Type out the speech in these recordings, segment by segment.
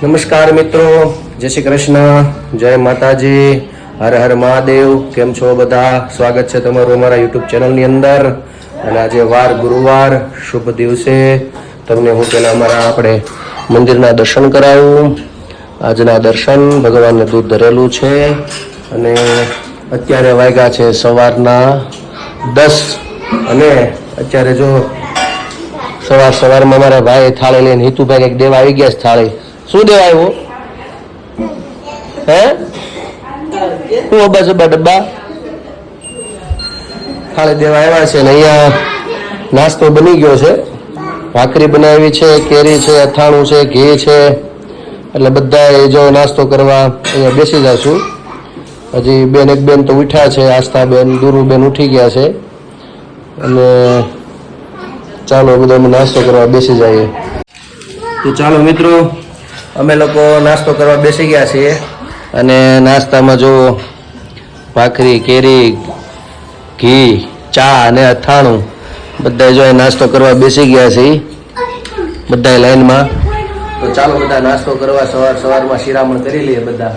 નમસ્કાર મિત્રો, જય શ્રી કૃષ્ણ, જય માતાજી, હર હર મહાદેવ. કેમ છો બધા? સ્વાગત છે તમારું અમારા યુટ્યુબ ચેનલની અંદર. અને આજે વાર ગુરુવાર, શુભ દિવસે તમને હું પહેલાં અમારા આપણે મંદિરના દર્શન કરાવું. આજના દર્શન ભગવાનને દૂધ ધરેલું છે અને અત્યારે વાગ્યા છે સવારના 10 અને અત્યારે જો સવારમાં મારા ભાઈ થાળી લઈને હિતુભાઈ કંઈક દેવા આવી ગયા છે. થાળી શું દેવા આવ્યો? હે શું અબ્બા ડબ્બા થાળી દેવા આવ્યા છે. ને અહીંયા નાસ્તો બની ગયો છે. ભાખરી બનાવી છે, કેરી છે, અથાણું છે, ઘી છે. એટલે બધા જો નાસ્તો કરવા અહીંયા બેસી જશું. હજી એક બેન તો ઉઠ્યા છે, આસ્થાબેન, દુરુબેન ઉઠી ગયા છે. અને ચાલો બધા અમે નાસ્તો કરવા બેસી જઈએ. તો ચાલો મિત્રો, અમે લોકો નાસ્તો કરવા બેસી ગયા છીએ. અને નાસ્તામાં જો ભાખરી, કેરી, ઘી, ચા અને અથાણું બધા જો નાસ્તો કરવા બેસી ગયા છે બધા લાઈનમાં. તો ચાલો બધા નાસ્તો કરવા સવારમાં શિરામણ કરી લઈએ બધા.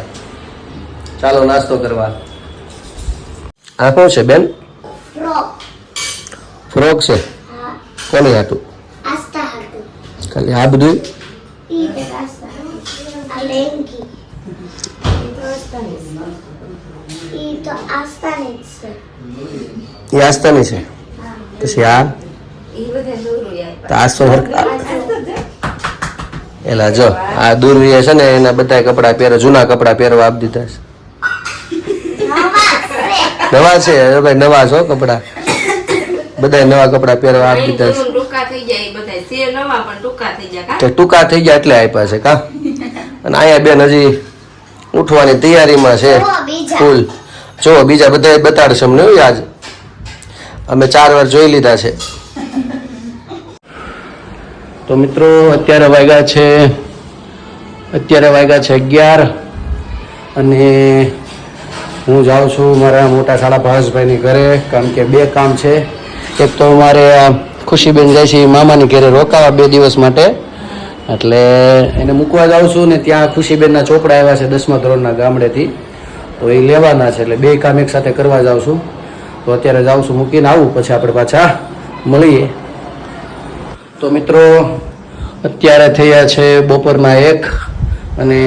ચાલો નાસ્તો કરવા. આ શું છે બેન? ફ્રોક છે. કોની હાટું? ખાલી આ બધું એ આસ્તાની છે. પછી આ આસ્તો એલા જો આ દૂરવીએ છે ને એના બધા કપડા પહેરે, જૂના કપડા પહેરવા આપી દીધા છે. નવા છે ભાઈ, નવા છો કપડા, બધા નવા કપડા પહેરવા આપી દીધા છે. ટૂંકા થઈ ગયા એટલે આપ્યા છે કા. અને અહીંયા બેન હજી ઉઠવાની તૈયારીમાં છે ફૂલ. જો બીજા બધા બતાડશે અમને આજ. અમે 4 વાર જોઈ લીધા છે. તો મિત્રો અત્યારે વાગ્યા છે 11 અને હું જાઉં છું મારા મોટા શાળા ભાવેશભાઈની ઘરે. કારણ કે 2 કામ છે. એક તો મારે ખુશીબેન જાય છે મામાની ઘરે રોકાવા 2 દિવસ માટે, એટલે એને મૂકવા જાઉં છું. ને ત્યાં ખુશીબેનના ચોપડા આવ્યા છે 10મા ધોરણના ગામડેથી, તો એ લેવાના છે. એટલે 2 કામ એક સાથે કરવા જાઉં છું. તો અત્યારે જાઉં છું, મૂકીને આવું, પછી આપણે પાછા મળીએ. તો મિત્રો અત્યારે થયા છે બપોરના 1 અને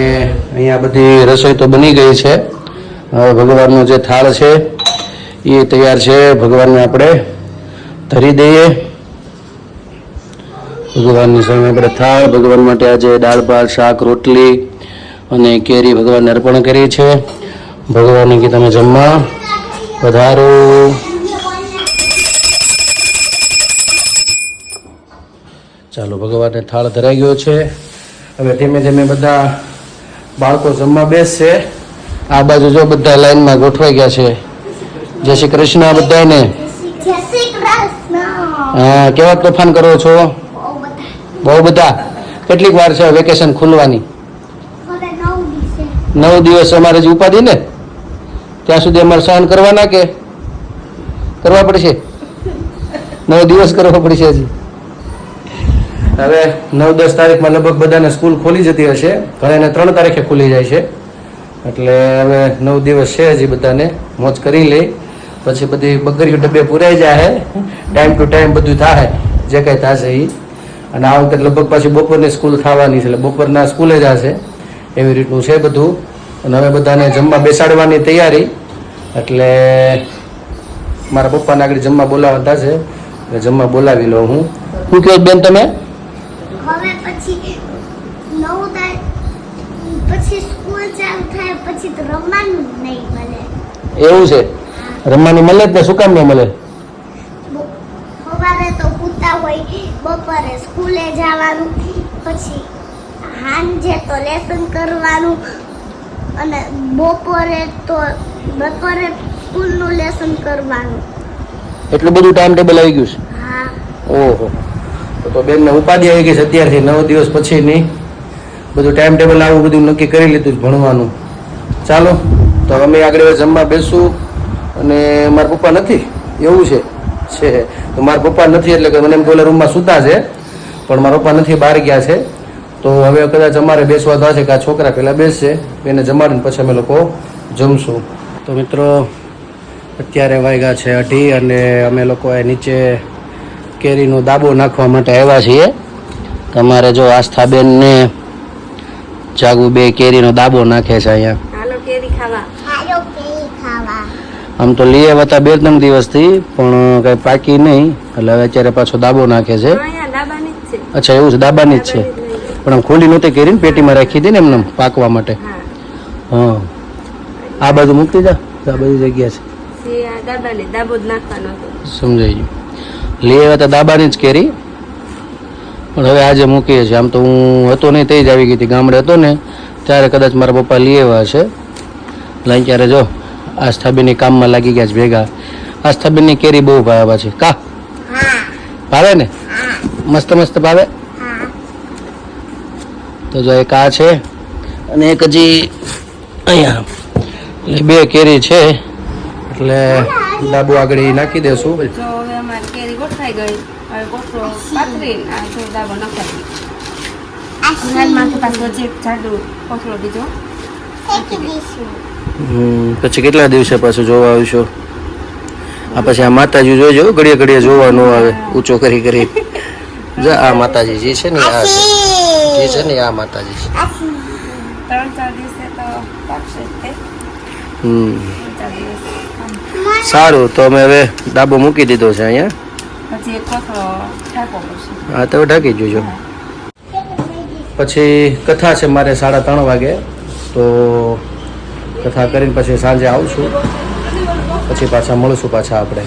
અહીંયા બધી રસોઈ તો બની ગઈ છે. હવે ભગવાનનો જે થાળ છે એ તૈયાર છે. ભગવાનને આપણે ધરી દઈએ. ભગવાનની સામે આપણે થાળ, ભગવાન માટે આજે દાળ ભાત, શાક, રોટલી અને કેરી ભગવાનને અર્પણ કરી છે. ભગવાનને કે તમે જમવા પધારો. ચાલો ભગવાનને થાળ ધરાઈ ગયો છે. હવે ધીમે ધીમે બધા બાળકો જમવા બેસશે. આ બાજુ જો બધા લાઈનમાં ગોઠવાઈ ગયા છે. જય શ્રી કૃષ્ણ બધાને. હા, કેવા તોફાન કરો છો? બહુ બધા. કેટલીક વાર છે વેકેશન ખુલવાની? 9 દિવસ. અમારે જ ઉપાધિ ને, ત્યાં સુધી અમારે સહન કરવાના કે કરવા પડશે? 9 દિવસ કરવા પડશે હજી. હવે 9-10 તારીખમાં લગભગ બધાને સ્કૂલ ખોલી જતી હશે. ઘણાને 3 તારીખે ખુલી જાય છે. એટલે હવે 9 દિવસ છે હજી, બધાને મોજ કરી લે. પછી બધી બકરીઓ ડબ્બે પૂરાઈ જાય, ટાઈમ ટુ ટાઈમ બધું થાય જે કંઈ થશે એ. અને આ વખતે લગભગ પાછી બપોરની સ્કૂલ થવાની છે, એટલે બપોરના સ્કૂલે જ હશે, એવી રીતનું છે બધું. અને હવે બધાને જમવા બેસાડવાની તૈયારી. એટલે મારા પપ્પાને આગળ જમવા બોલાવતા છે, એટલે જમવા બોલાવી લો હું. શું કહો બેન તમે? હવે પછી 9 તારીખ પછી સ્કૂલ ચાલુ થાય પછી તો રમવાનું નહીં મળે. એવું છે? રમવાનું મળે જ ને, શું કામ ન મળે? સવારે તો પૂતા હોય, બપોરે સ્કૂલે જવાનું, પછી સાંજે તો લેસન કરવાનું, અને બપોરે સ્કૂલનું લેસન કરવાનું. એટલું બધું ટાઈમ ટેબલ આવી ગયું છે? હા. ઓહો, તો બેનને ઉપાધિ આવી ગઈ છે અત્યારથી. 9 દિવસ પછીની બધું ટાઈમ ટેબલ આવું બધું નક્કી કરી લીધું છે ભણવાનું. ચાલો તો અમે આગળ જમવા બેસું. અને મારા પપ્પા નથી, એવું છે. તો મારા પપ્પા નથી એટલે કે મને એમ બોલે રૂમમાં સૂતા છે, પણ મારા પપ્પા નથી, બહાર ગયા છે. તો હવે કદાચ અમારે બેસવા થશે કે આ છોકરા પહેલાં બેસશે, એને જમાડીને પછી અમે લોકો જમશું. તો મિત્રો અત્યારે વાગ્યા છે 2:30 અને અમે લોકો નીચે કેરીનો દાબો નાખવા માટે આવ્યા છીએ. તમારે જો આસ્થાબેન ને જાગુ બે કેરીનો દાબો નાખે છે અહીંયા. હાલો કેરી ખાવા. આમ તો લઈ આવ્યા હતા 2-3 દિવસથી પણ કઈ પાકી નહીં, એટલે હવે અત્યારે પાછો દાબો નાખે છે. અચ્છા એવું છે, દાબાની જ છે. પણ આમ ખોલી નહોતી કેરી ને, પેટીમાં રાખી હતી ને એમને પાકવા માટે. હા આ બાજુ મૂકી જા, આ બધી જગ્યા છે. સમજાઈ ગયું. લઈ આવ્યા હતા દાબાની જ કેરી, પણ હવે આજે મૂકીએ છીએ. આમ તો હું હતો નહીં, તે જ આવી ગઈ હતી. ગામડે હતો ને ત્યારે કદાચ મારા પપ્પા લઈ આવ્યા છે. એટલે ત્યારે જો આસ્થાબેનની કામમાં લાગી ગયા છે ભેગા. આસ્થાબેનની કેરી બહુ ભાવે છે. કા ભાવે ને? મસ્ત મસ્ત ભાવે. તો જો એક આ છે અને એક હજી અહીંયા, એટલે 2 કેરી છે. એટલે ડાબુ આગળ નાખી દેશું. જો હવે અમારી કેરી ગોઠવાઈ ગઈ, હવે ગોઠવો પાથરીને આ જો દાબો નખાવી. હાલમાં તો પાછો જે જાડુ કોથળો બીજો પછી કેટલા દિવસે પાછું જોવા આવશો? આ પછી આ માતાજી જોજો, ઘડીએ ઘડીએ જોવા ન આવે, ઊંચો કરી કરી. જો આ માતાજી જે છે ને, આ છે જે છે ને, આ માતાજી છે. 3-4 દિવસે તો પાકશે જ તે. 3-4 દિવસ સારું, તો અમે હવે ડાબો મૂકી દીધો છે અહીંયા. પછી એક કોથળો ઢાંકવો પડશે. હા તો ઢાંકી જોજો. પછી કથા છે મારે 3:30 વાગે, તો કથા કરીને પછી સાંજે આવશું, પછી પાછા મળશું પાછા આપણે.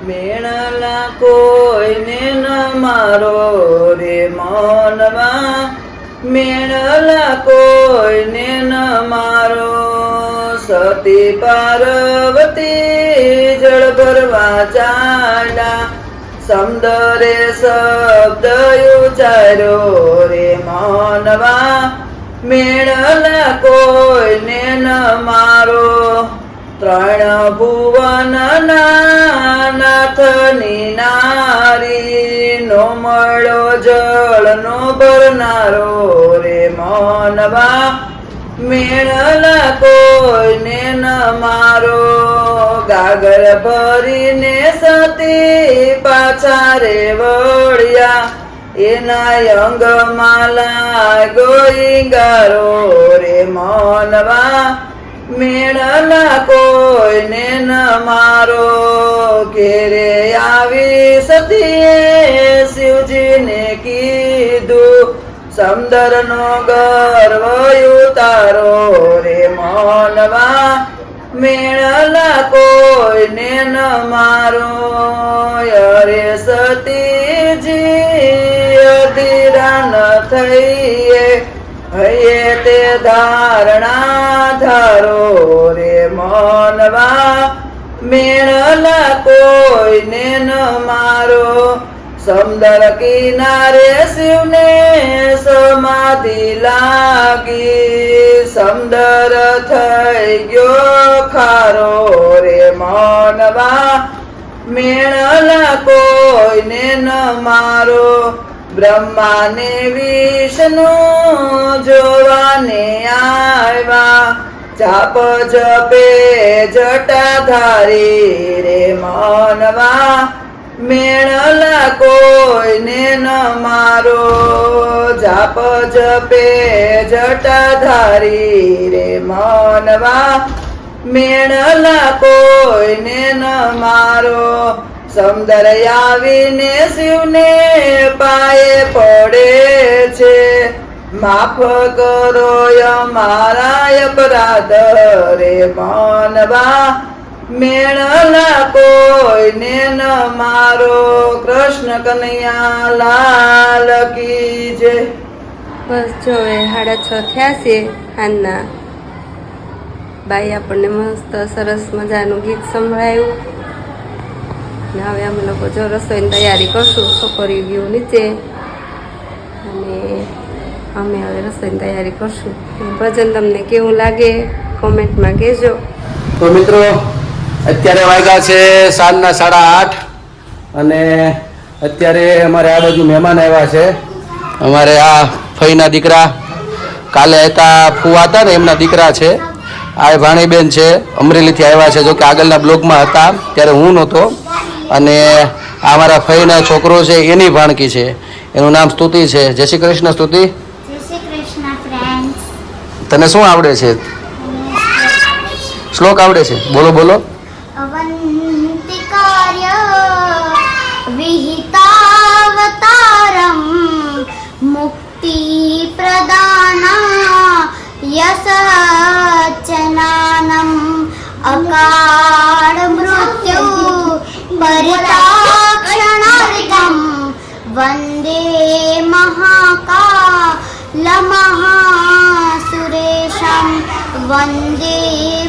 મેળલા કોઈને ન મારો રે મનવા, મેળલા કોઈને ન મારો. સતી પાર્વતી જળ ભરવા ચાલ્યા, સમદરે શબ્દ ઉચાર્યો રે મનવા, મેળલા કોઈને ન મારો. 3 ભુવન નાથની નારી, નો મળો જળ નો ભરનારો રે મનવા, મેળલા કોઈને ન મારો. ગાગર ભરીને સતી પાછા રે વળ્યા, એના અંગમાલા ગોઈંગારો રે મનવા, મેળલા કોઈને ન મારો. ઘેરે આવી સતીએ શિવજીને કીધું, સમદરનો ગર્વ ઉતારો રે મનવા, મેળલા કોઈને ન મારો. અરે સતીજી અધીરા ન થઈએ, હૈયે તે ધારણા ધારો રે મનવા, મેળલા કોઈને ન મારો. સમદર કિનારે શિવને સમાધિ લાગી, સમદર થઈ ગયો ખારો રે મનવા, મેળલા કોઈને ન મારો. બ્રહ્માને વિષ્ણુ જોવાને આવ્યા, જાપ જપે જટાધારી રે મનવા, મેળલા કોઈને ન મારો. જાપ જપે જટાધારી રે મનવા, મેળલા કોઈને ન મારો. સમદર આવીને શિવને પાયે પડે છે, માફ કરો અમારા અપરાધ રે મનવા, મેળલા કોઈને ન મારો. કૃષ્ણ કનૈયા લાલ કી જય. બસ જો એ 6:30 થયા છે હાલના. બાઈ આપણને મસ્ત સરસ મજાનું ગીત સંભળાયું. ને હવે અમે લોકો જો રસોઈની તૈયારી કરશું. છોકરીઓ ગયું નીચે અને અમે હવે રસોઈની તૈયારી કરશું. ભજન તમને કેવું લાગે કોમેન્ટમાં કહેજો. તો મિત્રો અત્યારે વાગ્યા છે સાંજના 8:30 અને અત્યારે અમારે આ બાજુ મહેમાન આવ્યા છે. અમારે આ ફઈના દીકરા કાલે હતા ફુવા હતા ને એમના દીકરા છે. આ ભાણીબેન છે, અમરેલીથી આવ્યા છે. જો કે આગળના બ્લોગમાં હતા ત્યારે હું નહોતો. અને આ મારા ફઈના છોકરો છે એની ભાણકી છે, એનું નામ સ્તુતિ છે. જય શ્રી કૃષ્ણ સ્તુતિ. જય શ્રી કૃષ્ણ ફ્રેન્ડ્સ. તને શું આવડે છે? શ્લોક આવડે છે? બોલો બોલો. અવંતિકાર્ય વિહિતાવતારમ મુક્તિ પ્રદાના યસચનાનમ અકાળ મૃત્યુ પરિતાક્ષણાર્થમ વંદે મહાકાલમહાસુરેશમ વંદે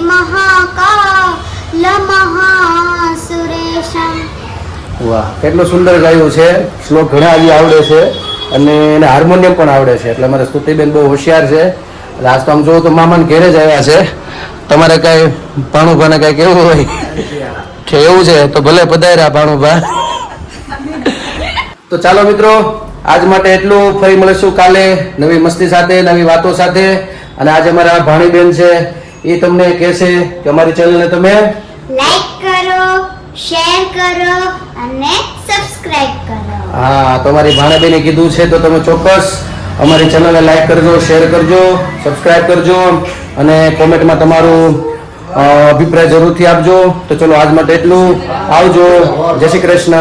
મહાકાલમહાસુરેશમ. વાહ, કેટલું સુંદર ગાયું છે. શ્લોક ઘણા હજી આવડે છે અને એને હાર્મોનિયમ પણ આવડે છે. એટલે અમારે સ્તુતિબેન બહુ હોશિયાર છે. એટલે આજ તો આમ જોવો તો મામાને ઘેરે જ આવ્યા છે. તમારે કઈ ભાણુભાને કઈ કેવું હોય છે એવું છે તો ભલે પધાર્યા ભાણુભા. તો ચાલો મિત્રો, આજ માટે એટલું. ફરી મળીશું કાલે નવી મસ્તી સાથે, નવી વાતો સાથે. અને આજે અમારા ભાણીબેન છે એ તમને કહેશે કે અમારી ચેનલને તમે લાઈક કરો, શેર કરો અને સબસ્ક્રાઇબ કરો. હા, તમારી ભાણેબેને કીધું છે તો તમે ચોક્કસ અમારી ચેનલને લાઈક કરજો, શેર કરજો, સબસ્ક્રાઇબ કરજો અને કોમેન્ટમાં તમારું અભિપ્રાય જરૂરથી આપજો. તો ચલો આજ માટે એટલું. આવજો. જય શ્રી કૃષ્ણ.